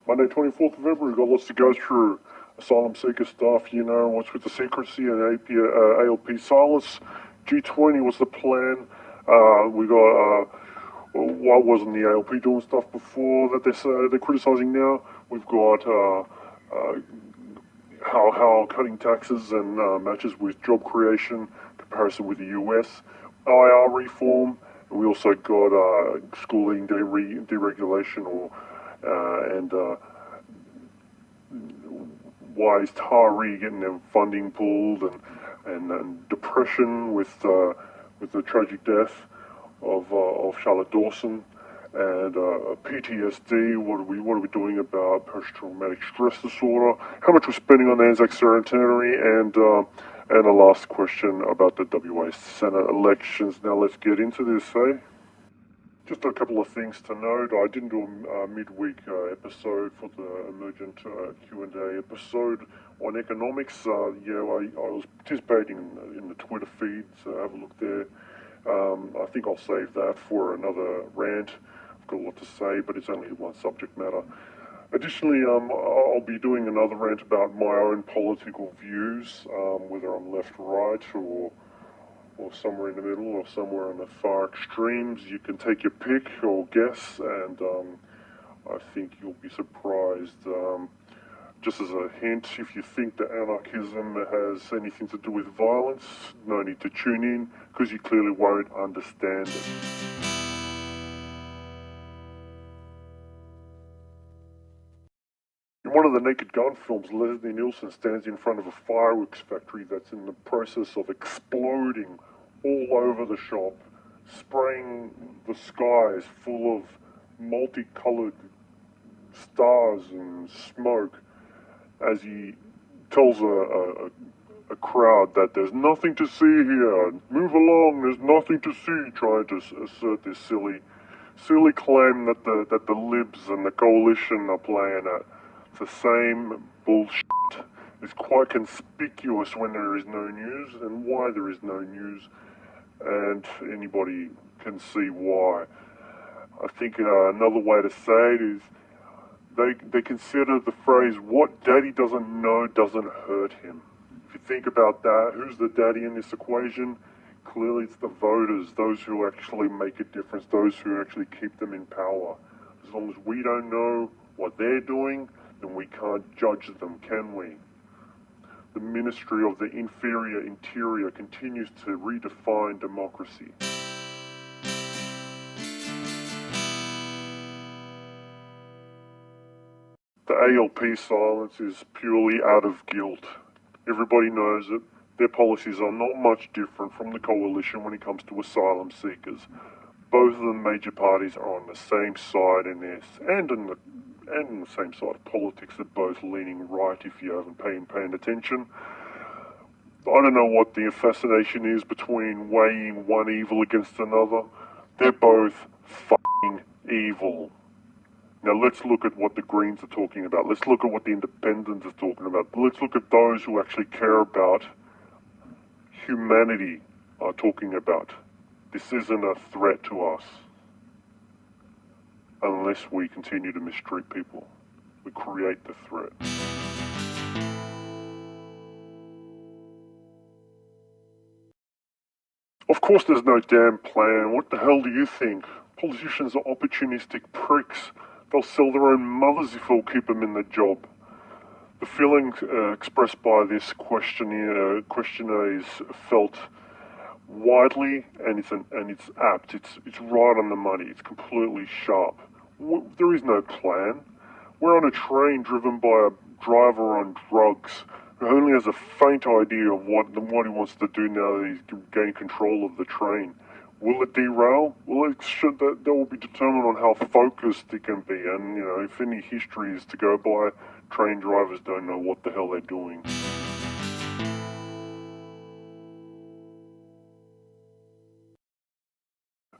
Monday, 24th of February, we've got lots to go through. Asylum seeker stuff, you know, what's with the secrecy and ALP silence. G20, what's the plan? We got, why wasn't the ALP doing stuff before that they're criticising now? We've got how cutting taxes and matches with job creation, comparison with the US, IR reform, and we also got schooling deregulation and why is Taree getting their funding pulled, and depression with the tragic death of Charlotte Dawson, and PTSD. What are we doing about post-traumatic stress disorder? How much we're spending on the Anzac Centenary, and a last question about the WA Senate elections. Now let's get into this, eh? Just a couple of things to note. I didn't do a midweek episode for the emergent Q&A episode on economics. I was participating in the Twitter feed, so have a look there. I think I'll save that for another rant. I've got a lot to say, but it's only one subject matter. Additionally, I'll be doing another rant about my own political views, whether I'm left, right, or somewhere in the middle, or somewhere on the far extremes. You can take your pick or guess, and I think you'll be surprised. Just as a hint, if you think that anarchism has anything to do with violence, no need to tune in, because you clearly won't understand it. In one of the Naked Gun films, Leslie Nielsen stands in front of a fireworks factory that's in the process of exploding all over the shop, spraying the skies full of multicolored stars and smoke, as he tells a crowd that there's nothing to see here, move along, there's nothing to see, trying to assert this silly claim that the libs and the coalition are playing at. It's the same bullshit. It's quite conspicuous when there is no news, and why there is no news, and anybody can see why. I think another way to say it is they consider the phrase, what daddy doesn't know doesn't hurt him. If you think about that, who's the daddy in this equation? Clearly it's the voters, those who actually make a difference, those who actually keep them in power. As long as we don't know what they're doing, then we can't judge them, can we? The Ministry of the Inferior Interior continues to redefine democracy. The ALP silence is purely out of guilt. Everybody knows it. Their policies are not much different from the coalition when it comes to asylum seekers. Both of the major parties are on the same side in this, and in the same side of politics. They're both leaning right if you haven't been paying attention. I don't know what the fascination is between weighing one evil against another. They're both fucking evil. Now let's look at what the Greens are talking about. Let's look at what the Independents are talking about. Let's look at those who actually care about humanity are talking about. This isn't a threat to us unless we continue to mistreat people. We create the threat. Of course there's no damn plan. What the hell do you think? Politicians are opportunistic pricks. They'll sell their own mothers if we'll keep them in the job. The feeling expressed by this questionnaire is felt widely, and it's apt. It's right on the money. It's completely sharp. There is no plan. We're on a train driven by a driver on drugs who only has a faint idea of what he wants to do now that he's gained control of the train. Will it derail? Well, that will be determined on how focused it can be, and you know, if any history is to go by, train drivers don't know what the hell they're doing.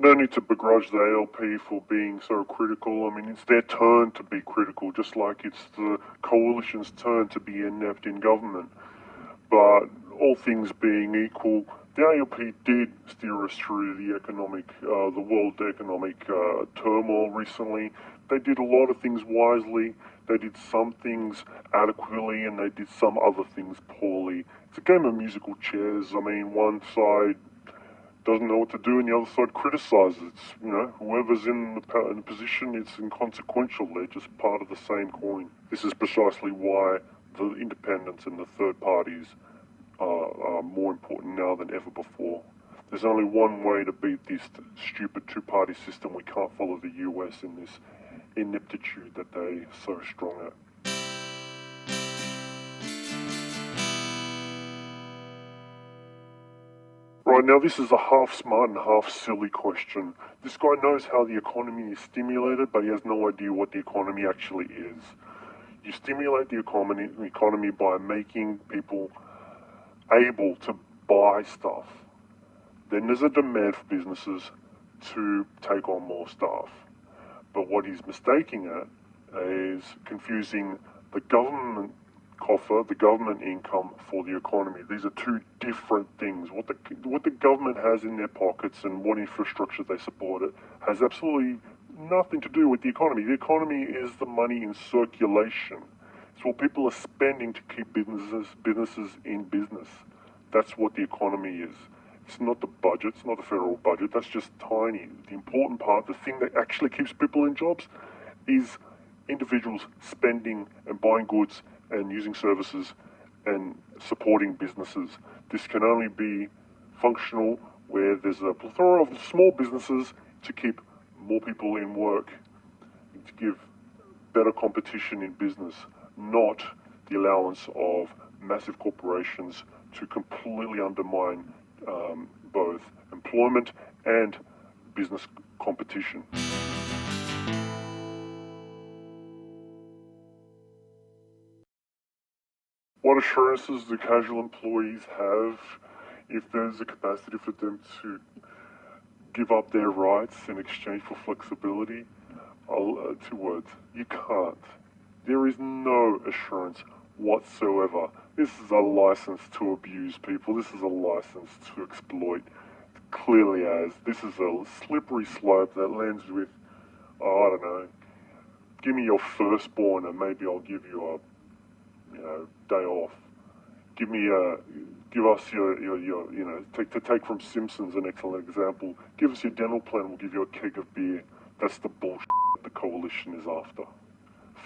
No need to begrudge the ALP for being so critical. I mean, it's their turn to be critical, just like it's the coalition's turn to be inept in government. But all things being equal, the ALP did steer us through the world economic turmoil recently. They did a lot of things wisely. They did some things adequately and they did some other things poorly. It's a game of musical chairs. I mean, one side doesn't know what to do and the other side criticizes. It's, whoever's in the position, it's inconsequential. They're just part of the same coin. This is precisely why the independents and the third parties are more important now than ever before. There's only one way to beat this stupid two-party system. We can't follow the US in this ineptitude that they're so strong at. Right, now this is a half smart and half silly question. This guy knows how the economy is stimulated, but he has no idea what the economy actually is. You stimulate the economy by making people able to buy stuff. Then there's a demand for businesses to take on more staff. But what he's mistaking it is confusing the government coffer, the government income for the economy. These are two different things. What the government has in their pockets and what infrastructure they support it has absolutely nothing to do with the economy. The economy is the money in circulation. It's what people are spending to keep businesses in business. That's what the economy is. It's not the budget, it's not the federal budget, that's just tiny. The important part, the thing that actually keeps people in jobs, is individuals spending and buying goods and using services and supporting businesses. This can only be functional where there's a plethora of small businesses to keep more people in work, to give better competition in business, not the allowance of massive corporations to completely undermine both employment and business competition. What assurances do casual employees have if there's a capacity for them to give up their rights in exchange for flexibility? Two words: you can't. There is no assurance whatsoever. This is a license to abuse people. This is a license to exploit. Clearly as. This is a slippery slope that lands with, I don't know, give me your firstborn and maybe I'll give you a day off. Give us your to take from Simpsons an excellent example. Give us your dental plan, we'll give you a keg of beer. That's the bullshit the coalition is after.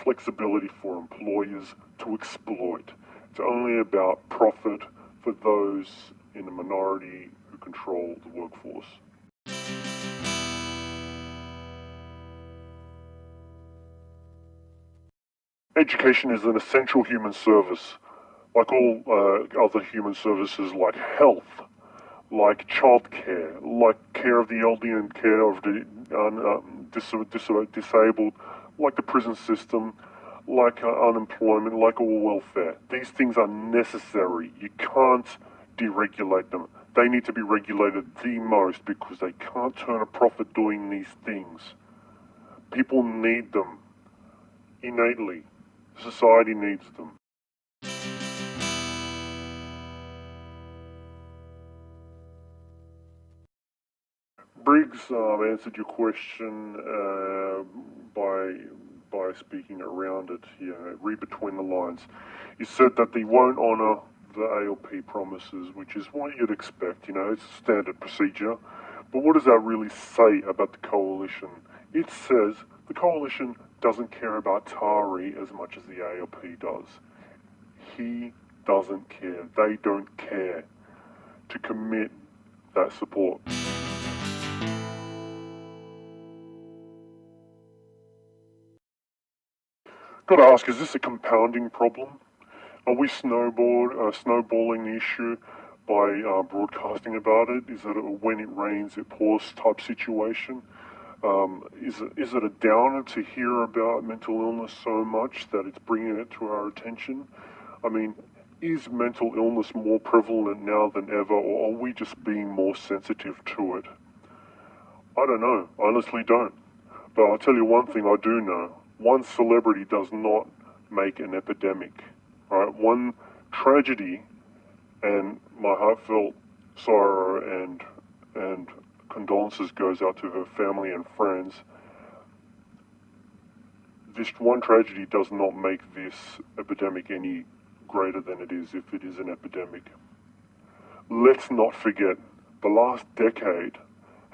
Flexibility for employers to exploit. It's only about profit for those in the minority who control the workforce. Education is an essential human service, like all other human services like health, like childcare, like care of the elderly and care of the disabled, like the prison system, like unemployment, like all welfare. These things are necessary. You can't deregulate them. They need to be regulated the most because they can't turn a profit doing these things. People need them innately. Society needs them. Briggs answered your question by speaking around it. Read between the lines. He said that they won't honour the ALP promises, which is what you'd expect. It's a standard procedure. But what does that really say about the coalition? It says the coalition doesn't care about Taree as much as the ALP does. He doesn't care. They don't care to commit that support. Got to ask, is this a compounding problem? Are we snowballing the issue by broadcasting about it? Is it a when it rains it pours type situation? Is it a downer to hear about mental illness so much that it's bringing it to our attention? I mean, is mental illness more prevalent now than ever, or are we just being more sensitive to it? I don't know. I honestly don't. But I'll tell you one thing I do know. One celebrity does not make an epidemic. Right? One tragedy, and my heartfelt sorrow and condolences goes out to her family and friends. This one tragedy does not make this epidemic any greater than it is if it is an epidemic. Let's not forget, the last decade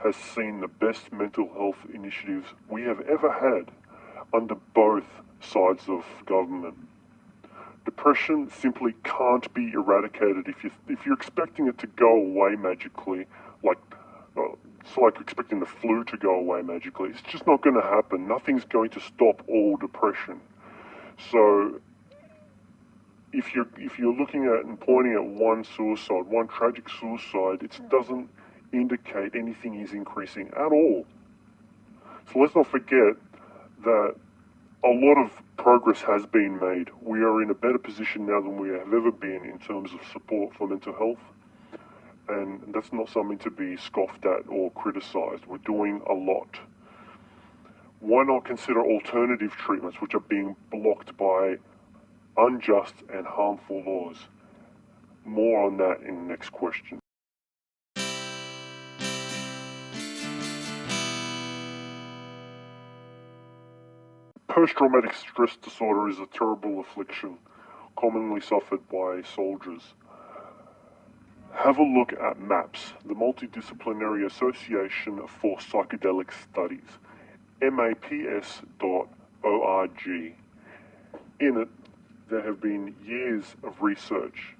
has seen the best mental health initiatives we have ever had under both sides of government. Depression simply can't be eradicated if you're expecting it to go away magically, it's like expecting the flu to go away magically. It's just not going to happen. Nothing's going to stop all depression. So if you're looking at and pointing at one suicide, one tragic suicide, it doesn't indicate anything is increasing at all. So let's not forget that a lot of progress has been made. We are in a better position now than we have ever been in terms of support for mental health. And that's not something to be scoffed at or criticized. We're doing a lot. Why not consider alternative treatments which are being blocked by unjust and harmful laws? More on that in the next question. Post-traumatic stress disorder is a terrible affliction commonly suffered by soldiers. Have a look at MAPS, the Multidisciplinary Association for Psychedelic Studies, maps.org. In it, there have been years of research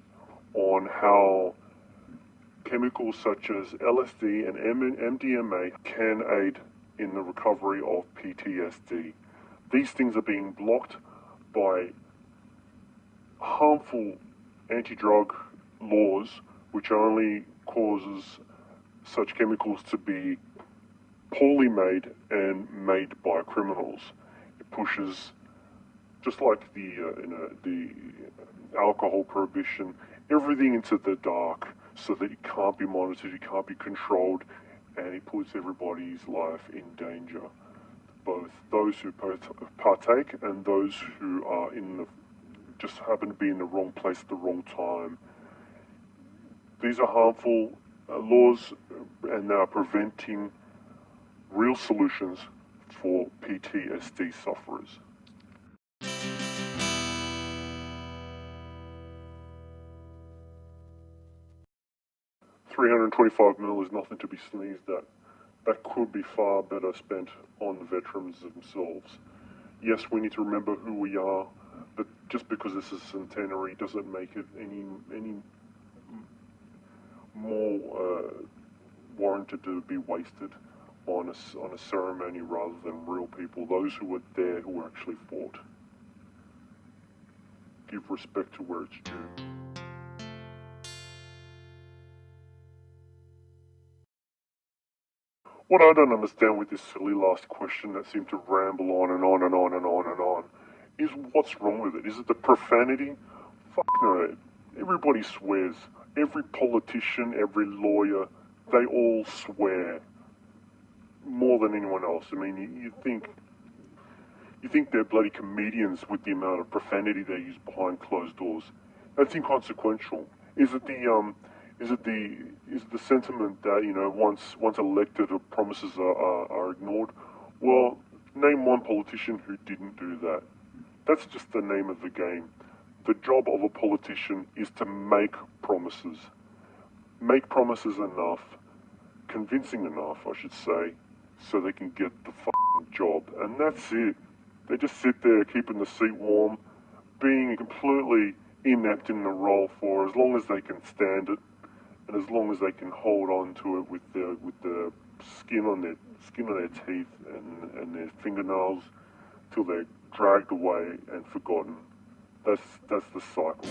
on how chemicals such as LSD and MDMA can aid in the recovery of PTSD. These things are being blocked by harmful anti-drug laws which only causes such chemicals to be poorly made and made by criminals. It pushes, just like the alcohol prohibition, everything into the dark so that it can't be monitored, it can't be controlled, and it puts everybody's life in danger. Both those who partake and those who are just happen to be in the wrong place at the wrong time. These are harmful laws, and they are preventing real solutions for PTSD sufferers. $325 million is nothing to be sneezed at. That could be far better spent on the veterans themselves. Yes, we need to remember who we are, but just because this is Centenary doesn't make it any more warranted to be wasted on a ceremony rather than real people, those who were there, who actually fought. Give respect to where it's due. What I don't understand with this silly last question that seemed to ramble on and on and on and on and on is what's wrong with it? Is it the profanity? Fuck no. Everybody swears. Every politician, every lawyer, they all swear more than anyone else. I mean, you think they're bloody comedians with the amount of profanity they use behind closed doors. That's inconsequential. Is it the sentiment that, once elected, promises are ignored? Well, name one politician who didn't do that. That's just the name of the game. The job of a politician is to make promises. Make promises enough, convincing enough, I should say, so they can get the fucking job. And that's it. They just sit there keeping the seat warm, being completely inept in the role for as long as they can stand it, and as long as they can hold on to it with the skin on their teeth and their fingernails till they're dragged away and forgotten. That's the cycle.